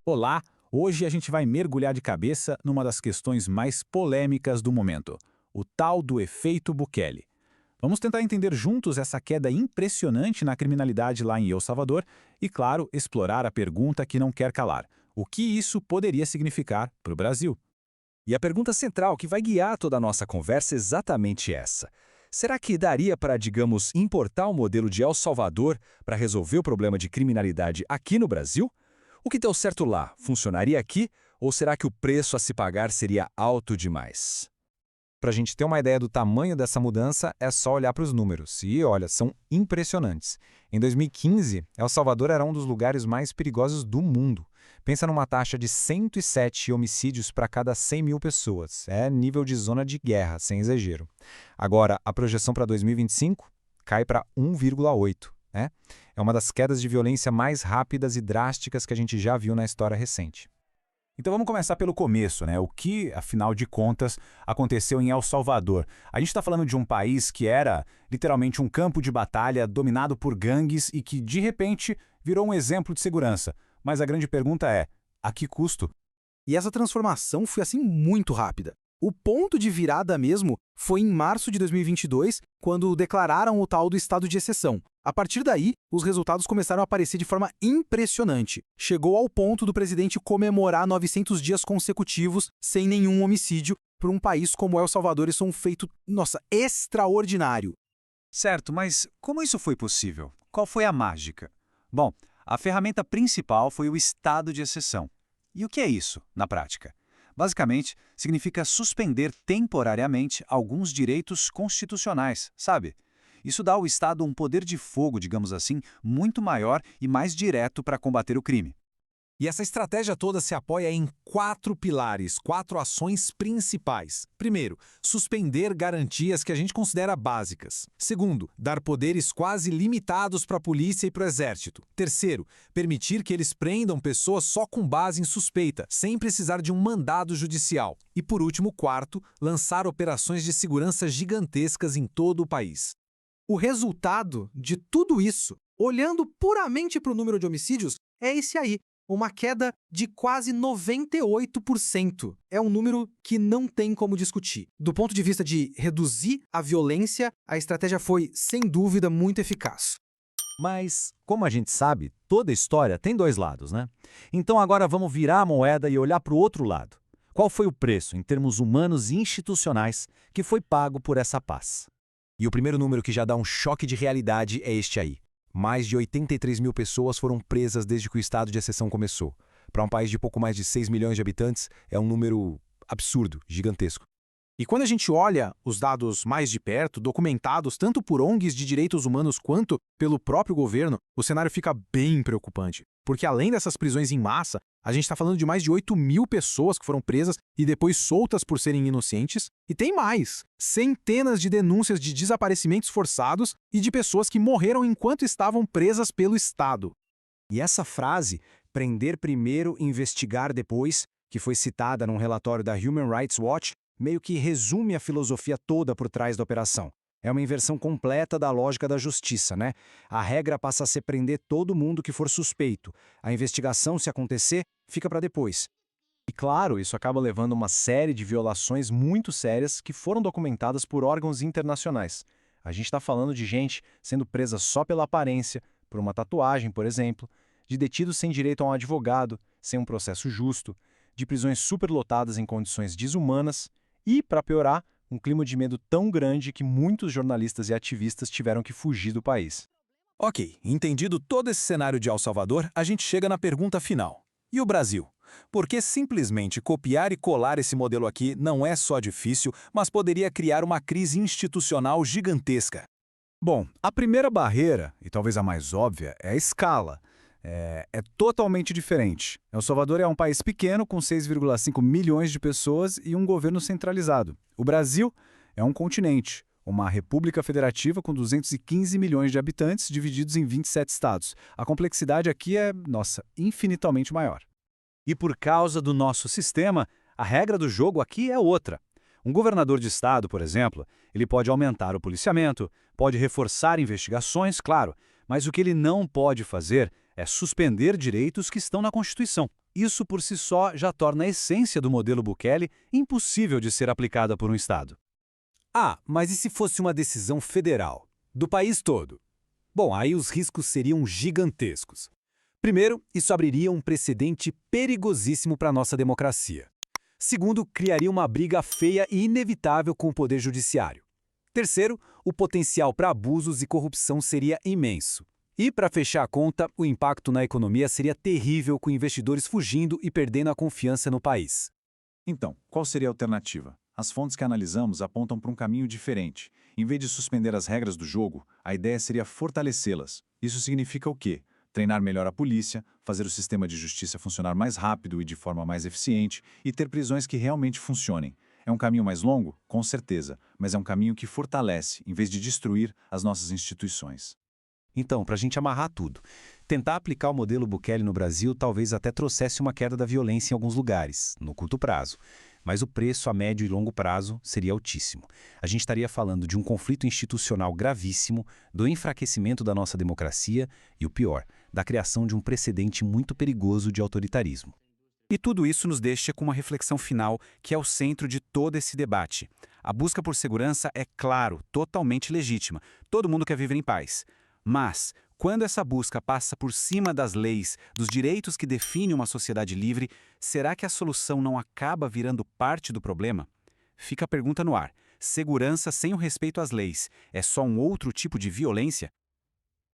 Olá, hoje a gente vai mergulhar de cabeça numa das questões mais polêmicas do momento, o tal do efeito Bukele. Vamos tentar entender juntos essa queda impressionante na criminalidade lá em El Salvador e, claro, explorar a pergunta que não quer calar. O que isso poderia significar para o Brasil? E a pergunta central que vai guiar toda a nossa conversa é exatamente essa. Será que daria para, digamos, importar o modelo de El Salvador para resolver o problema de criminalidade aqui no Brasil? O que deu certo lá funcionaria aqui ou será que o preço a se pagar seria alto demais? Para a gente ter uma ideia do tamanho dessa mudança, é só olhar para os números. E, olha, são impressionantes. Em 2015, El Salvador era um dos lugares mais perigosos do mundo. Pensa numa taxa de 107 homicídios para cada 100 mil pessoas. É nível de zona de guerra, sem exagero. Agora, a projeção para 2025 cai para 1,8, né? É uma das quedas de violência mais rápidas e drásticas que a gente já viu na história recente. Então vamos começar pelo começo, né? O que, afinal de contas, aconteceu em El Salvador? A gente está falando de um país que era literalmente um campo de batalha dominado por gangues e que, de repente, virou um exemplo de segurança. Mas a grande pergunta é, a que custo? E essa transformação foi assim muito rápida. O ponto de virada mesmo foi em março de 2022, quando declararam o tal do estado de exceção. A partir daí, os resultados começaram a aparecer de forma impressionante. Chegou ao ponto do presidente comemorar 900 dias consecutivos sem nenhum homicídio. Para um país como El Salvador, isso é um feito, extraordinário. Certo, mas como isso foi possível? Qual foi a mágica? Bom, a ferramenta principal foi o estado de exceção. E o que é isso, na prática? Basicamente, significa suspender temporariamente alguns direitos constitucionais, sabe? Isso dá ao Estado um poder de fogo, digamos assim, muito maior e mais direto para combater o crime. E essa estratégia toda se apoia em 4 pilares, 4 ações principais. Primeiro, suspender garantias que a gente considera básicas. Segundo, dar poderes quase limitados para a polícia e para o exército. Terceiro, permitir que eles prendam pessoas só com base em suspeita, sem precisar de um mandado judicial. E por último, quarto, lançar operações de segurança gigantescas em todo o país. O resultado de tudo isso, olhando puramente para o número de homicídios, é esse aí. Uma queda de quase 98%. É um número que não tem como discutir. Do ponto de vista de reduzir a violência, a estratégia foi, sem dúvida, muito eficaz. Mas, como a gente sabe, toda história tem 2 lados, né? Então agora vamos virar a moeda e olhar para o outro lado. Qual foi o preço, em termos humanos e institucionais, que foi pago por essa paz? E o primeiro número que já dá um choque de realidade é este aí. Mais de 83 mil pessoas foram presas desde que o estado de exceção começou. Para um país de pouco mais de 6 milhões de habitantes, é um número absurdo, gigantesco. E quando a gente olha os dados mais de perto, documentados tanto por ONGs de direitos humanos quanto pelo próprio governo, o cenário fica bem preocupante. Porque além dessas prisões em massa, a gente está falando de mais de 8 mil pessoas que foram presas e depois soltas por serem inocentes. E tem mais! Centenas de denúncias de desaparecimentos forçados e de pessoas que morreram enquanto estavam presas pelo Estado. E essa frase, prender primeiro, investigar depois, que foi citada num relatório da Human Rights Watch, meio que resume a filosofia toda por trás da operação. É uma inversão completa da lógica da justiça, né? A regra passa a ser prender todo mundo que for suspeito. A investigação, se acontecer, fica para depois. E claro, isso acaba levando a uma série de violações muito sérias que foram documentadas por órgãos internacionais. A gente está falando de gente sendo presa só pela aparência, por uma tatuagem, por exemplo, de detidos sem direito a um advogado, sem um processo justo, de prisões superlotadas em condições desumanas e, para piorar, um clima de medo tão grande que muitos jornalistas e ativistas tiveram que fugir do país. Ok, entendido todo esse cenário de El Salvador, a gente chega na pergunta final. E o Brasil? Porque simplesmente copiar e colar esse modelo aqui não é só difícil, mas poderia criar uma crise institucional gigantesca. Bom, a primeira barreira, e talvez a mais óbvia, é a escala. É totalmente diferente. El Salvador é um país pequeno com 6,5 milhões de pessoas e um governo centralizado. O Brasil é um continente, uma república federativa com 215 milhões de habitantes divididos em 27 estados. A complexidade aqui é, infinitamente maior. E por causa do nosso sistema, a regra do jogo aqui é outra. Um governador de estado, por exemplo, ele pode aumentar o policiamento, pode reforçar investigações, claro, mas o que ele não pode fazer é suspender direitos que estão na Constituição. Isso por si só já torna a essência do modelo Bukele impossível de ser aplicada por um Estado. Ah, mas e se fosse uma decisão federal? Do país todo? Bom, aí os riscos seriam gigantescos. Primeiro, isso abriria um precedente perigosíssimo para a nossa democracia. Segundo, criaria uma briga feia e inevitável com o Poder Judiciário. Terceiro, o potencial para abusos e corrupção seria imenso. E, para fechar a conta, o impacto na economia seria terrível, com investidores fugindo e perdendo a confiança no país. Então, qual seria a alternativa? As fontes que analisamos apontam para um caminho diferente. Em vez de suspender as regras do jogo, a ideia seria fortalecê-las. Isso significa o quê? Treinar melhor a polícia, fazer o sistema de justiça funcionar mais rápido e de forma mais eficiente e ter prisões que realmente funcionem. É um caminho mais longo? Com certeza, mas é um caminho que fortalece, em vez de destruir, as nossas instituições. Então, para a gente amarrar tudo, tentar aplicar o modelo Bukele no Brasil talvez até trouxesse uma queda da violência em alguns lugares, no curto prazo. Mas o preço a médio e longo prazo seria altíssimo. A gente estaria falando de um conflito institucional gravíssimo, do enfraquecimento da nossa democracia e, o pior, da criação de um precedente muito perigoso de autoritarismo. E tudo isso nos deixa com uma reflexão final que é o centro de todo esse debate. A busca por segurança é, claro, totalmente legítima. Todo mundo quer viver em paz. Mas, quando essa busca passa por cima das leis, dos direitos que definem uma sociedade livre, será que a solução não acaba virando parte do problema? Fica a pergunta no ar. Segurança sem o respeito às leis é só um outro tipo de violência?